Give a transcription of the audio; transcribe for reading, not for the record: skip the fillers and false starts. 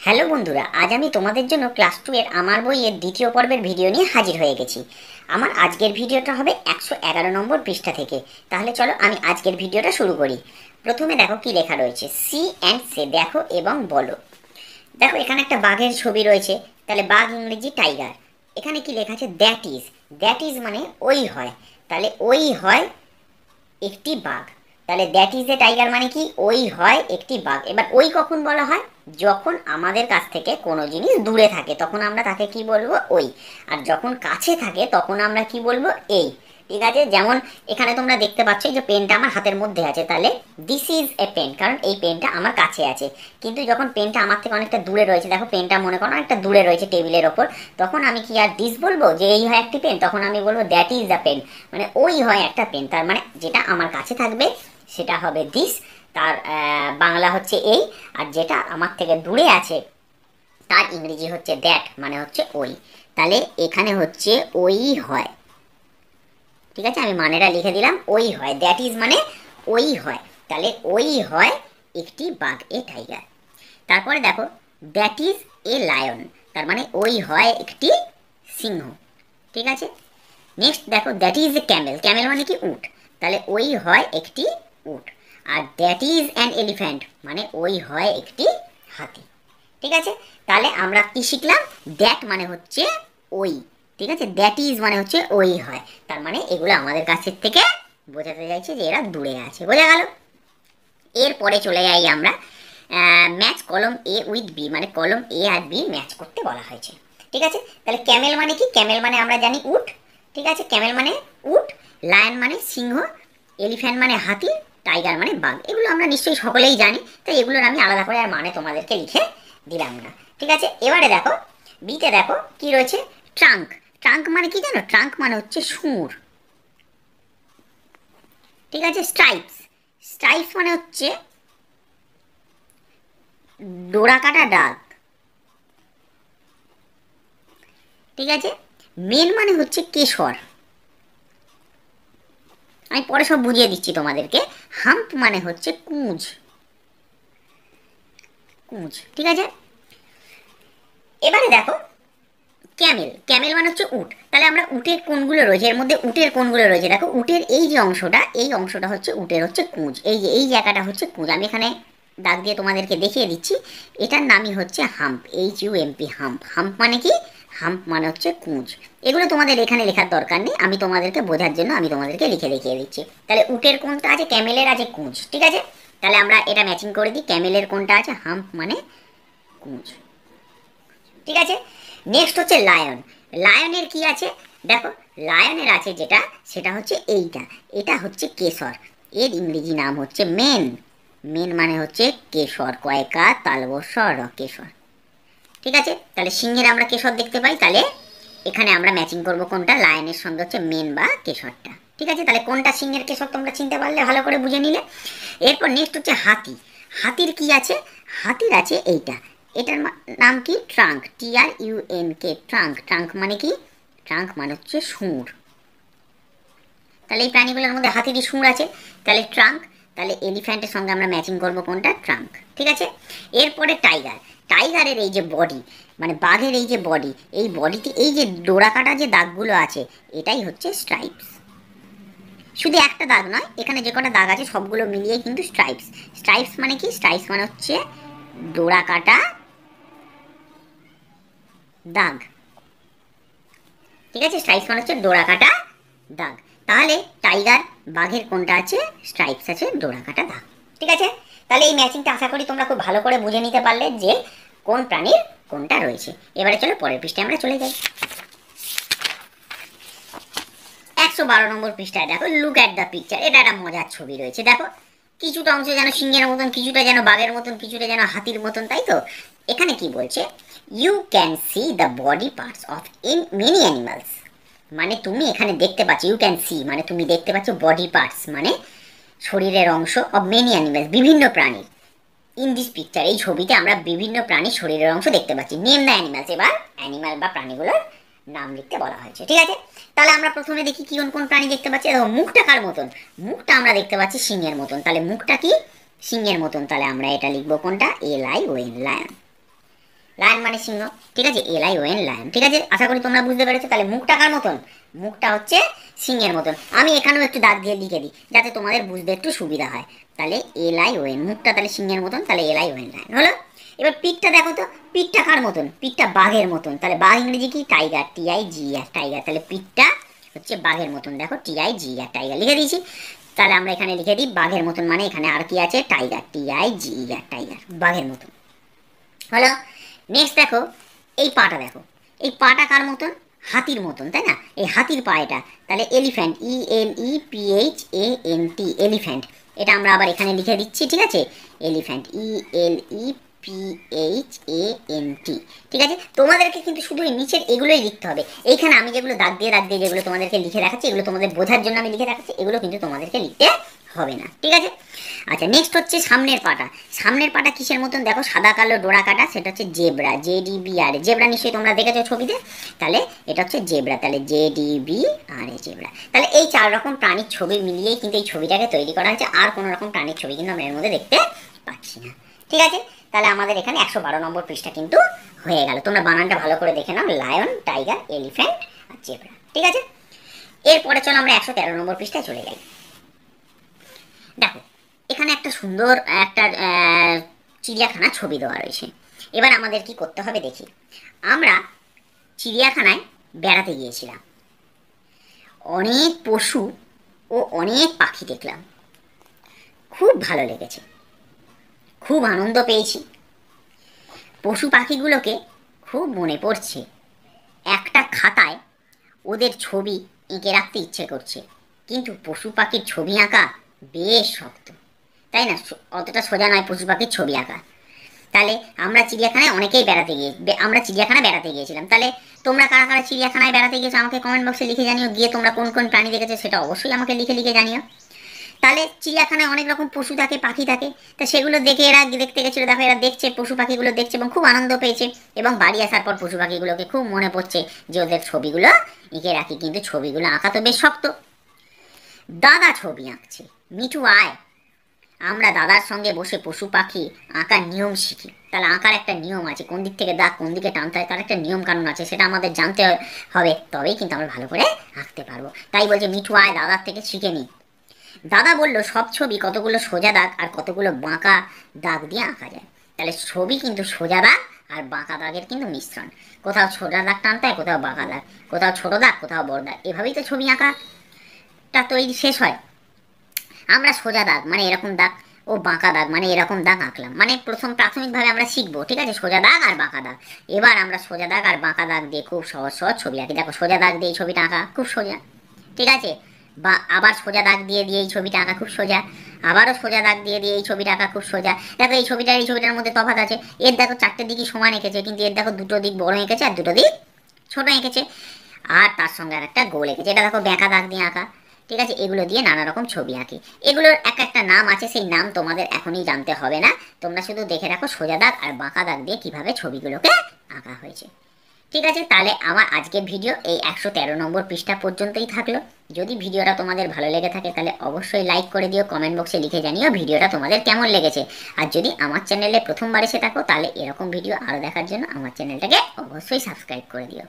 Hello বন্ধুরা, আজ আমি তোমাদের জন্য ক্লাস 2 এর আমার বইয়ের দ্বিতীয় পর্বের ভিডিও নিয়ে হাজির হয়ে গেছি। আমার আজকের ভিডিওটা হবে 111 নম্বর পৃষ্ঠা থেকে। তাহলে চলো আমি আজকের ভিডিওটা শুরু করি। প্রথমে দেখো কি লেখা রয়েছে, সি অ্যান্ড সে, দেখো এবং বলো। দেখো এখানে একটা বাঘের ছবি রয়েছে, তাহলে বাঘ ইংরেজি টাইগার। এখানে কি লেখা আছে, দ্যাট ইজ। দ্যাট ইজ মানে ওই হয়, তাহলে ওই হয় একটি বাঘ। তাহলে দ্যাট ইজ এ টাইগার মানে কি, ওই হয় একটি বাঘ। এবার ওই কখন বলা হয়, যখন আমাদের কাছ থেকে কোনো জিনিস দূরে থাকে তখন আমরা তাকে কি বলবো, ওই। আর যখন কাছে থাকে তখন আমরা কি বলবো, এই। ঠিক আছে, যেমন এখানে তোমরা দেখতে পাচ্ছ যে পেনটা আমার হাতের মধ্যে আছে, তাহলে দিস ইজ এ পেন, কারণ এই পেনটা আমার কাছে আছে। কিন্তু যখন পেনটা আমার থেকে অনেকটা দূরে রয়েছে, দেখো পেনটা মনে করো অনেকটা দূরে রয়েছে টেবিলের ওপর, তখন আমি কি আর দিস বলবো যে এই হয় একটি পেন, তখন আমি বলবো দ্যাট ইজ দ্য পেন, মানে ওই হয় একটা পেন। তার মানে যেটা আমার কাছে থাকবে সেটা হবে দিস, তার বাংলা হচ্ছে এই। আর যেটা আমার থেকে দূরে আছে তার ইংরেজি হচ্ছে দ্যাট, মানে হচ্ছে ওই। তাহলে এখানে হচ্ছে ওই হয়। ঠিক আছে, আমি মানেটা লিখে দিলাম, ওই হয়। দ্যাট ইজ মানে ওই হয়, তাহলে ওই হয় একটি বাঘ, এ টাইগার। তারপরে দেখো দ্যাট ইজ এ লায়ন, তার মানে ওই হয় একটি সিংহ। ঠিক আছে, নেক্সট দেখো that is a Camel. Camel মানে কি, উট, তাহলে ওই হয় একটি উট। আর দ্যাট ইজ অ্যান এলিফ্যান্ট, মানে ওই হয় একটি হাতি। ঠিক আছে, তাহলে আমরা কি শিখলাম, দ্যাট মানে হচ্ছে ওই। ঠিক আছে, দ্যাট ইজ মানে হচ্ছে ওই হয়, তার মানে এগুলো আমাদের কাছের থেকে বোঝাতে চাইছে যে এরা দূরে আছে। বোঝা গেল? এরপরে চলে যাই আমরা, ম্যাচ কলম এ উইথ বি, মানে কলম এ আর বি ম্যাচ করতে বলা হয়েছে। ঠিক আছে, তাহলে ক্যামেল মানে কি, ক্যামেল মানে আমরা জানি উট। ঠিক আছে, ক্যামেল মানে উট, লায়ন মানে সিংহ, এলিফ্যান্ট মানে হাতি, টাইগার মানে বাঘ। এগুলো আমরা নিশ্চয়ই সকলেই জানি, তাই এগুলোর আমি আলাদা করে আর মানে তোমাদেরকে লিখে দিলাম না। ঠিক আছে, এবারে দেখো বিতে দেখো কি রয়েছে, ট্রাঙ্ক। ট্রাঙ্ক মানে কি জানো, ট্রাঙ্ক মানে হচ্ছে সুর। ঠিক আছে, স্ট্রাইপস। স্ট্রাইপস মানে হচ্ছে ডোরা কাটা দাগ। ঠিক আছে, মেন মানে হচ্ছে কেশর। আমি পরে সব বুঝিয়ে দিচ্ছি তোমাদেরকে। হাম্প মানে হচ্ছে কুঁজ, কুঁজ। ঠিক আছে, এবারে দেখো ক্যামেল। ক্যামেল মানে হচ্ছে উট, তাহলে আমরা উটের কোনগুলো রয়েছে, এর মধ্যে উটের কোনগুলো রয়েছে দেখো, উটের এই যে অংশটা, এই অংশটা হচ্ছে উটের হচ্ছে কুঁজ, এই যে এই জায়গাটা হচ্ছে কুঁজ। আমি এখানে দাগ দিয়ে তোমাদেরকে দেখিয়ে দিচ্ছি, এটার নামই হচ্ছে হাম্প, HUMP, হাম্প। হাম্প মানে কি, হাম্প মানে হচ্ছে কুঁজ। এগুলো তোমাদের এখানে লেখার দরকার নেই, আমি তোমাদেরকে বোঝার জন্য আমি তোমাদেরকে লিখে দেখিয়ে দিচ্ছি। তাহলে উটের কোনটা আছে, ক্যামেলের আছে কুঁজ। ঠিক আছে, তাহলে আমরা এটা ম্যাচিং করে দিই, ক্যামেলের কোনটা আছে, হাম্প মানে কুঁজ। ঠিক আছে, নেক্সট হচ্ছে লায়ন। লায়নের কি আছে দেখো, লায়নের আছে যেটা, সেটা হচ্ছে এইটা, এটা হচ্ছে কেশর। এর ইংরেজি নাম হচ্ছে মেন। মেন মানে হচ্ছে কেশর, কয়কা তালবস্য র, কেশর। ঠিক আছে, তাহলে সিংহের আমরা কেশর দেখতে পাই, তাহলে এখানে আমরা ম্যাচিং করব কোনটা, লায়নের সঙ্গে হচ্ছে মেন বা কেশরটা। ঠিক আছে, তাহলে কোনটা সিংহের কেশর তোমরা চিনতে পারলে, ভালো করে বুঝে নিলে। এরপর নেক্সট হচ্ছে হাতি। হাতির কি আছে, হাতির আছে এইটা, এটার নাম কি, ট্রাঙ্ক, TRUNK, ট্রাঙ্ক। ট্রাঙ্ক মানে কি, ট্রাঙ্ক মানে হচ্ছে সুর। তাহলে এই প্রাণীগুলোর মধ্যে হাতিরই সুর আছে, তাহলে ট্রাঙ্ক। তাহলে এলিফ্যান্টের সঙ্গে আমরা ম্যাচিং করব কোনটা, ট্রাঙ্ক। ঠিক আছে, এরপরে টাইগার। টাইগারের এই যে বডি, মানে বাঘের এই যে বডি, এই বডিতে এই যে ডোরা কাটা যে দাগগুলো আছে, এটাই হচ্ছে স্ট্রাইপস। শুধু একটা দাগ নয়, এখানে যে কটা দাগ আছে সবগুলো মিলিয়ে কিন্তু স্ট্রাইপস। স্ট্রাইপস মানে কি, স্ট্রাইপস মানে হচ্ছে ডোরা কাটা দাগ। ঠিক আছে, স্ট্রাইপস মানে হচ্ছে ডোরা কাটা দাগ। তাহলে টাইগার বাঘের কোনটা আছে, স্ট্রাইপস আছে, ডোরা কাটা দাগ। ঠিক আছে, তাহলে এই ম্যাচিংটা আশা করি তোমরা খুব ভালো করে বুঝে নিতে পারলে যে কোন প্রাণীর কোনটা রয়েছে। এবারে চলো পরের পৃষ্ঠায় আমরা চলে যাই। 112 নম্বর পৃষ্ঠায় দেখো, লুক অ্যাট দ্য পিকচার। এটা একটা মজার ছবি রয়েছে, দেখো কিছুটা অংশ যেন সিংহের মতন, কিছুটা যেন বাঘের মতন, কিছুটা যেন হাতির মতন, তাই তো। এখানে কি বলছে, you can see the body parts of in many animals, মানে তুমি এখানে দেখতে পাচ্ছ, ইউ ক্যান সি মানে তুমি দেখতে পাচ্ছ, বডি পার্টস মানে শরীরের অংশ, অফ মেনি অ্যানিমালস বিভিন্ন প্রাণীর। ইন দিস পিকচার এই ছবিতে আমরা বিভিন্ন প্রাণীর শরীরের অংশ দেখতে পাচ্ছি। নেম দ্য অ্যানিমালস, এবার অ্যানিমাল বা প্রাণীগুলোর নাম লিখতে বলা হয়েছে। ঠিক আছে, তাহলে আমরা প্রথমে দেখি কি কোন কোন প্রাণী দেখতে পাচ্ছি। দেখো মুখটা কার মতন, মুখটা আমরা দেখতে পাচ্ছি সিংহের মতন, তাহলে মুখটা কি, সিংহের মতন, তাহলে আমরা এটা লিখবো কোনটা, LION, লায়ন। লায়ন মানে সিংহ, ঠিক আছে, LION লায়ন, ঠিক আছে। আশা করি তোমরা বুঝতে পেরেছো। তাহলে মুখটা কার মতন? মুখটা হচ্ছে সিংহের মতন। আমি এখানেও একটু দাগ দিয়ে লিখে দিই যাতে তোমাদের বুঝতে একটু সুবিধা হয়। তাহলে LION, মুখটা তাহলে সিংহের মতন, তাহলে LION লায়ন হলো। এবার পিঠটা দেখো তো, পিঠটা কার মতন? পিঠটা বাঘের মতন। তাহলে বাঘ ইংরেজি কি? Tiger, TIGER, tiger. তাহলে পিঠটা হচ্ছে বাঘের মতন, দেখো TIGER, টাইগার লিখে দিয়েছি। তাহলে আমরা এখানে লিখে দিই বাঘের মতন, মানে এখানে আর কি আছে? টাইগার, TIGER, টাইগার, বাঘের মতন হলো। নেক্সট দেখো এই পাটা, দেখো এই পাটা কার মতন? হাতির মতন, তাই না? এই হাতির পা এটা, তাহলে এলিফ্যান্ট, ELEPHANT, এলিফ্যান্ট। এটা আমরা আবার এখানে লিখে দিচ্ছি, ঠিক আছে, এলিফ্যান্ট, ELEPHANT, ঠিক আছে। তোমাদেরকে কিন্তু শুধু এই নিচের এগুলোই লিখতে হবে। এইখানে আমি যেগুলো দাগ দিয়ে যেগুলো তোমাদেরকে লিখে দেখাচ্ছি, এগুলো তোমাদের বোঝার জন্য আমি লিখে দেখাচ্ছি, এগুলো কিন্তু তোমাদেরকে লিখতে হবে না, ঠিক আছে। আচ্ছা, নেক্সট হচ্ছে সামনের পাটা। সামনের পাটা কিসের মতন? দেখো সাদা কালো ডোরা কাটা, সেটা হচ্ছে জেব্রা, JEBRA, জেব্রা নিশ্চয়ই তোমরা দেখেছো ছবিতে। তাহলে এটা হচ্ছে জেব্রা, তাহলে JEBRA, জেব্রা। তাহলে এই 4 রকম প্রাণীর ছবি মিলিয়েই কিন্তু এই ছবিটাকে তৈরি করা হয়েছে। আর কোনো রকম প্রাণীর ছবি কিন্তু আমরা এর মধ্যে দেখতে পাচ্ছি না, ঠিক আছে। তাহলে আমাদের এখানে 112 নম্বর পৃষ্ঠা কিন্তু হয়ে গেল। তোমরা বানানটা ভালো করে দেখে নাও, লায়ন, টাইগার, এলিফ্যান্ট আর জেব্রা, ঠিক আছে। এরপরে চলো আমরা 113 নম্বর পৃষ্ঠায় চলে যাই। দেখো এখানে একটা সুন্দর একটা চিড়িয়াখানা ছবি দেওয়া রয়েছে। এবার আমাদের কি করতে হবে দেখি। আমরা চিড়িয়াখানায় বেড়াতে গিয়েছিলাম, অনেক পশু ও অনেক পাখি দেখলাম, খুব ভালো লেগেছে, খুব আনন্দ পেয়েছি। পশু পাখিগুলোকে খুব মনে পড়ছে। একটা খাতায় ওদের ছবি এঁকে রাখতে ইচ্ছে করছে, কিন্তু পশু পাখির ছবি আঁকা বেশ শক্ত, তাই না? অতটা সোজা নয় পশু পাখির ছবি আঁকা। তাহলে আমরা চিড়িয়াখানায় অনেকেই আমরা চিড়িয়াখানায় বেড়াতে গিয়েছিলাম। তাহলে তোমরা কারা কারা চিড়িয়াখানায় বেড়াতে গিয়েছো আমাকে কমেন্ট বক্সে লিখে জানিও। গিয়ে তোমরা কোন কোন প্রাণী দেখেছো সেটা অবশ্যই আমাকে লিখে লিখে জানিও। তাহলে চিড়িয়াখানায় অনেক রকম পশু থাকে, পাখি থাকে, তা সেগুলো দেখে এরা দেখতে গেছিলো। দেখো এরা দেখছে, পশু পাখিগুলো দেখছে এবং খুব আনন্দ পেয়েছে। এবং বাড়ি আসার পর পশু পাখিগুলোকে খুব মনে পড়ছে যে ওদের ছবিগুলো এঁকে রাখি, কিন্তু ছবিগুলো আঁকা তো বেশ শক্ত। দাদা ছবি আঁকছে, মিঠু আয়, আমরা দাদার সঙ্গে বসে পশু পাখি আঁকার নিয়ম শিখি। তাহলে আঁকার একটা নিয়ম আছে, কোন দিক থেকে দাগ কোন দিকে টানতে হয় তার একটা নিয়ম কানুন আছে, সেটা আমাদের জানতে হবে, তবেই কিন্তু আমরা ভালো করে আঁকতে পারবো। তাই বলছে মিঠু আয় দাদার থেকে শিখে নি। দাদা বলল সব ছবি কতগুলো সোজা দাগ আর কতগুলো বাঁকা দাগ দিয়ে আঁকা যায়। তাহলে ছবি কিন্তু সোজা দাগ আর বাঁকা দাগের কিন্তু মিশ্রণ। কোথাও সোজা দাগ টানতে হয়, কোথাও বাঁকা দাগ, কোথাও ছোট দাগ, কোথাও বড় দাগ, এভাবেই তো ছবি আঁকাটা তৈরি শেষ হয়। আমরা সোজা দাগ মানে এরকম দাগ ও বাঁকা দাগ মানে এরকম দাগ আঁকলাম, মানে প্রাথমিকভাবে আমরা শিখবো, ঠিক আছে, সোজা দাগ আর বাঁকা দাগ। এবার আমরা সোজা দাগ আর বাঁকা দাগ দিয়ে খুব সহজ সহজ ছবি আঁকি। দেখো সোজা দাগ দিয়ে এই ছবিটা আঁকা খুব সোজা, ঠিক আছে, বা আবার সোজা দাগ দিয়ে এই ছবিটা আঁকা খুব সোজা, আবারও সোজা দাগ দিয়ে এই ছবিটা আঁকা খুব সোজা। দেখো এই ছবিটার মধ্যে তফাৎ আছে। এর দেখো 4টে দিকই সমান এঁকেছে, কিন্তু এর দেখো 2টো দিক বড় এঁকেছে আর 2টো দিক ছোট এঁকেছে, আর তার সঙ্গে আর একটা গোল এঁকেছে। এটা দেখো বেঁকা দাগ দিয়ে আঁকা, ঠিক আছে। এগুলো দিয়ে নানা রকম ছবি আঁকি। এগুলোর এক একটা নাম আছে, সেই নাম তোমাদের এখনই জানতে হবে না, তোমরা শুধু দেখে রাখো সোজা দাগ আর বাঁকা দাগ দিয়ে কিভাবে ছবিগুলোকে আঁকা হয়েছে, ঠিক আছে। তাহলে আমার আজকের ভিডিও এই 113 নম্বর পৃষ্ঠা পর্যন্তই থাকলো। যদি ভিডিওটা তোমাদের ভালো লেগে থাকে তাহলে অবশ্যই লাইক করে দিও, কমেন্ট বক্সে লিখে জানিও ভিডিওটা তোমাদের কেমন লেগেছে। আর যদি আমার চ্যানেলে প্রথমবার এসে থাকো তাহলে এরকম ভিডিও আরও দেখার জন্য আমার চ্যানেলটাকে অবশ্যই সাবস্ক্রাইব করে দিও।